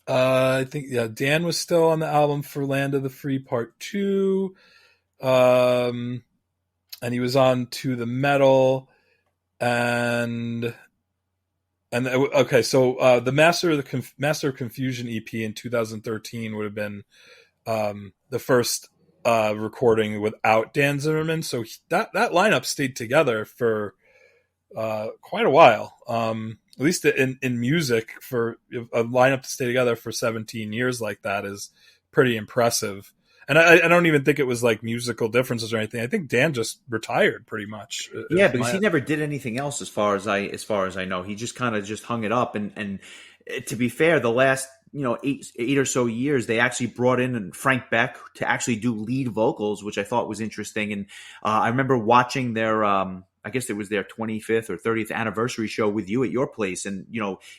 Dan was still on the album for Land of the Free Part 2. And he was on To the Metal. And okay, so the Master of Confusion EP in 2013 would have been the first recording without Dan Zimmerman. So that lineup stayed together for quite a while. At least in music, for a lineup to stay together for 17 years like that is pretty impressive. And I don't even think it was like musical differences or anything. I think Dan just retired pretty much. Yeah, because he never did anything else as far as I know. He just kind of just hung it up. And to be fair, the last 8 or so years, they actually brought in Frank Beck to actually do lead vocals, which I thought was interesting. And I remember watching their I guess it was their 25th or 30th anniversary show with you at your place, and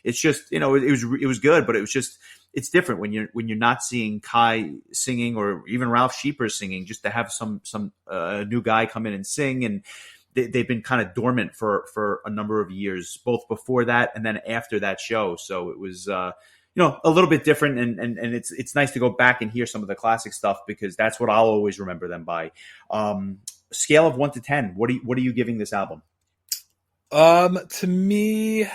it's just it was good, but it's different when you're not seeing Kai singing or even Ralph Sheeper singing, just to have some new guy come in and sing. And they've been kind of dormant for a number of years, both before that and then after that show. So it was a little bit different, and it's nice to go back and hear some of the classic stuff, because that's what I'll always remember them by. Scale of 1 to 10, what are you giving this album? To me,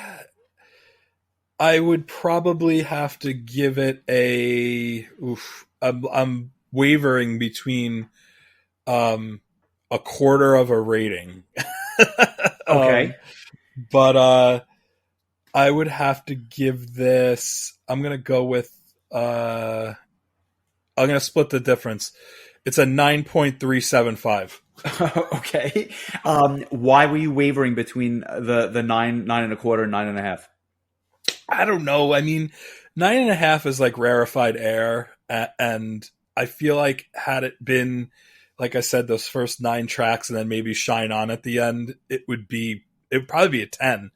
I would probably have to give it I'm wavering between a quarter of a rating. Okay. But I would have to give this, I'm going to go with, I'm going to split the difference. It's a 9.375. Okay. Why were you wavering between the 9.25, 9.5? I don't know. I mean, 9.5 is like rarefied air, and I feel like had it been, like I said, those first 9 tracks and then maybe Shine On at the end, it would probably be a 10.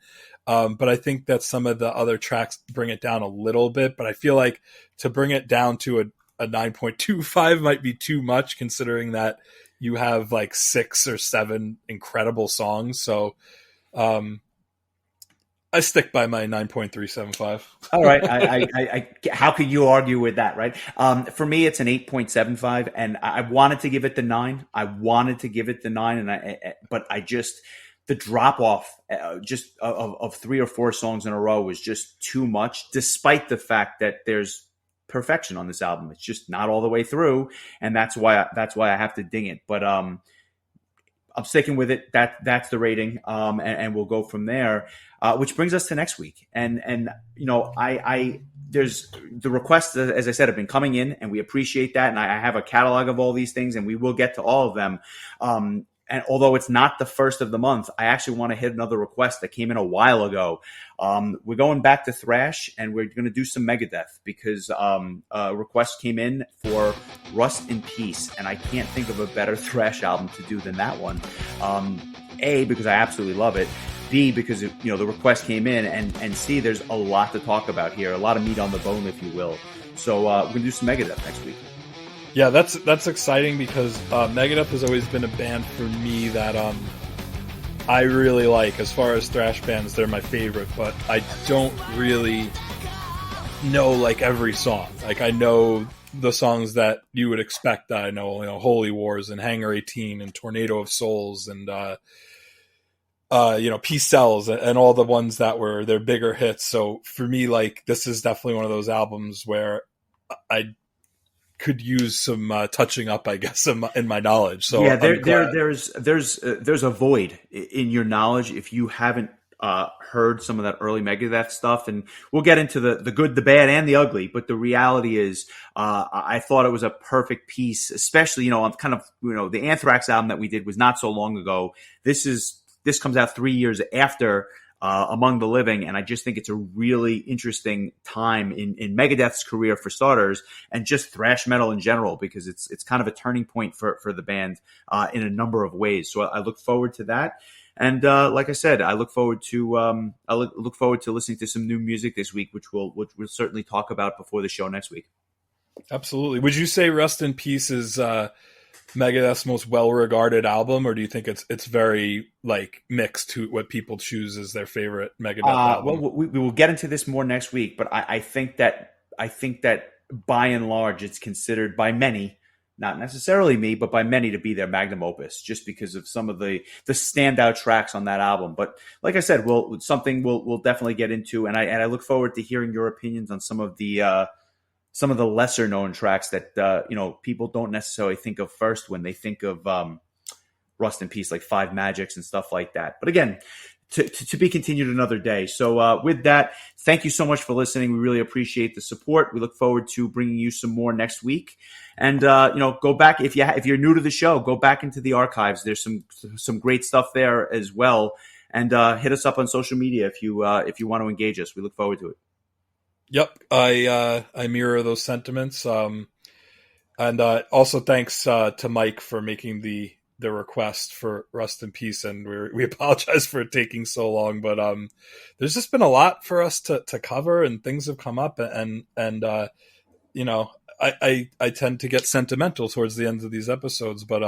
But I think that some of the other tracks bring it down a little bit. But I feel like to bring it down to a 9.25 might be too much, considering that you have like 6 or 7 incredible songs. So I stick by my 9.375. All right. I how could you argue with that, right? For me, it's an 8.75, and I wanted to give it the 9. But the drop off just of 3 or 4 songs in a row was just too much, despite the fact that there's perfection on this album. It's just not all the way through, and that's why I have to ding it. But I'm sticking with it. That's the rating, and we'll go from there. Which brings us to next week, and there's the requests, as I said, have been coming in, and we appreciate that. And I have a catalog of all these things, and we will get to all of them. And although it's not the first of the month, I actually want to hit another request that came in a while ago. We're going back to thrash, and we're going to do some Megadeth because a request came in for Rust in Peace, and I can't think of a better thrash album to do than that one. A, because I absolutely love it. B, because the request came in, and C, there's a lot to talk about here, a lot of meat on the bone, if you will. So we're going to do some Megadeth next week. Yeah, that's exciting because Megadeth has always been a band for me that I really like. As far as thrash bands, they're my favorite, but I don't really know like every song. Like I know the songs that you would expect that I know, Holy Wars and Hangar 18 and Tornado of Souls and Peace Sells and all the ones that were their bigger hits. So for me, like this is definitely one of those albums where I could use some touching up, I guess, in my knowledge. So yeah, there's a void in your knowledge if you haven't heard some of that early Megadeth stuff, and we'll get into the good, the bad, and the ugly. But the reality is, I thought it was a perfect piece, especially on kind of the Anthrax album that we did was not so long ago. This comes out 3 years after Among the Living, and I just think it's a really interesting time in Megadeth's career for starters, and just thrash metal in general, because it's kind of a turning point for the band in a number of ways. So I look forward to that, and like I said, I look forward to listening to some new music this week, which we'll certainly talk about before the show next week. Absolutely. Would you say Rust in Peace is Megadeth's most well-regarded album, or do you think it's very like mixed to what people choose as their favorite Megadeth album? Well, we will get into this more next week, but I think that by and large, it's considered by many, not necessarily me, but by many, to be their magnum opus, just because of some of the standout tracks on that album. But like I said, we'll definitely get into, and I look forward to hearing your opinions on some of the lesser known tracks that people don't necessarily think of first when they think of Rust in Peace, like Five Magics and stuff like that. But again, to be continued another day. So with that, thank you so much for listening. We really appreciate the support. We look forward to bringing you some more next week. And go back, if you're new to the show, go back into the archives. There's some great stuff there as well. And hit us up on social media if you want to engage us. We look forward to it. Yep, I mirror those sentiments. And also thanks to Mike for making the request for Rust in Peace, and we apologize for it taking so long. But there's just been a lot for us to cover, and things have come up, and I tend to get sentimental towards the end of these episodes, but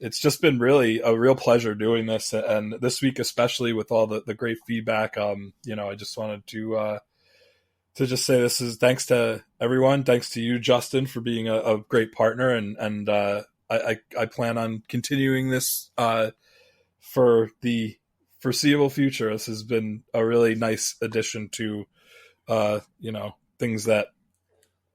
it's just been really a real pleasure doing this, and this week especially with all the great feedback. I just wanted to just say this is thanks to everyone. Thanks to you, Justin, for being a great partner. And I plan on continuing this for the foreseeable future. This has been a really nice addition to, things that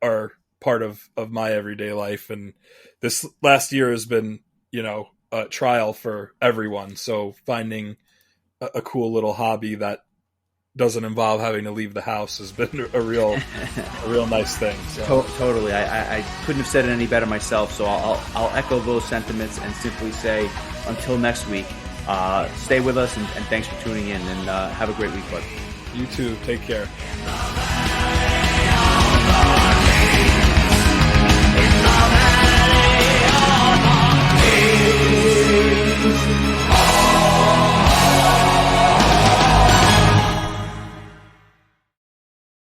are part of my everyday life. And this last year has been, a trial for everyone. So finding a cool little hobby that doesn't involve having to leave the house has been a real nice thing. So. Totally. I couldn't have said it any better myself. So I'll echo those sentiments and simply say, until next week, stay with us, and thanks for tuning in, and have a great week, bud. You too. Take care.